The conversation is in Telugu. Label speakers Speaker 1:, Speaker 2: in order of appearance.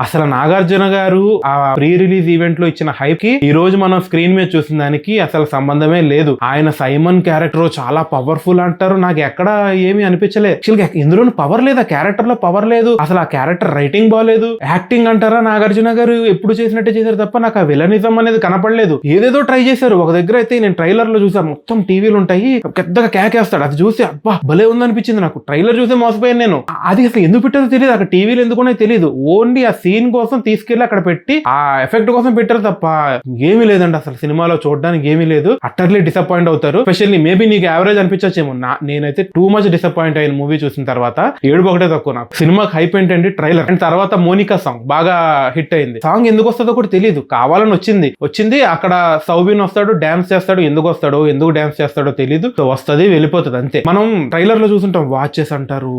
Speaker 1: అసలు నాగార్జున గారు ఆ ప్రీ రిలీజ్ ఈవెంట్ లో ఇచ్చిన హైప్ కి ఈ రోజు మనం స్క్రీన్ మీద చూసిన దానికి అసలు సంబంధమే లేదు. ఆయన సైమన్ క్యారెక్టర్ చాలా పవర్ఫుల్ అంటారు, నాకు ఎక్కడ ఏమీ అనిపించలేదు. ఇందులో పవర్ లేదు, ఆ క్యారెక్టర్ లో పవర్ లేదు, అసలు ఆ క్యారెక్టర్ రైటింగ్ బాగాలేదు. యాక్టింగ్ అంటారా, నాగార్జున గారు ఎప్పుడు చేసినట్టే చేశారు తప్ప నాకు ఆ విలనిజం అనేది కనపడలేదు. ఏదేదో ట్రై చేశారు. ఒక దగ్గర అయితే నేను ట్రైలర్ లో చూసా, మొత్తం టీవీలు ఉంటాయి, పెద్దగా కేకేస్తాడు, అది చూసి అబ్బా భలే ఉందనిపించింది నాకు. ట్రైలర్ చూసే మోసపోయాను నేను. అది అసలు ఎందుకు పెట్టారో తెలియదు, అక్కడ టీవీలు ఎందుకునే తెలియదు. ఓన్లీ ఆ సీన్ కోసం తీసుకెళ్లి అక్కడ పెట్టి ఆ ఎఫెక్ట్ కోసం పెట్టారు తప్ప ఏమీ లేదండి. అసలు సినిమాలో చూడడానికి ఏమీ లేదు. అట్టర్లీ డిసప్పాయింట్ అవుతారు. స్పెషల్లీ మేబీ నీకు యావరేజ్ అనిపించచ్చేమో, నేనైతే టూ మచ్ డిసప్పాయింట్ అయిన మూవీ చూసిన తర్వాత. ఏడుపు ఒకటే తక్కువ నాకు. సినిమాకి హైప్ ఏంటంటే ట్రైలర్ అండ్ తర్వాత మోనికా సాంగ్ బాగా హిట్ అయింది. సాంగ్ ఎందుకు వస్తుందో కూడా తెలియదు, కావాలని వచ్చింది. అక్కడ సౌబిన్ వస్తాడు, డాన్స్ చేస్తాడు, ఎందుకు డాన్స్ చేస్తాడో తెలియదు. సో వస్తుంది, వెళ్ళిపోతుంది అంతే. మనం ట్రైలర్ లో చూసుంటాం వాచెస్ అంటారు,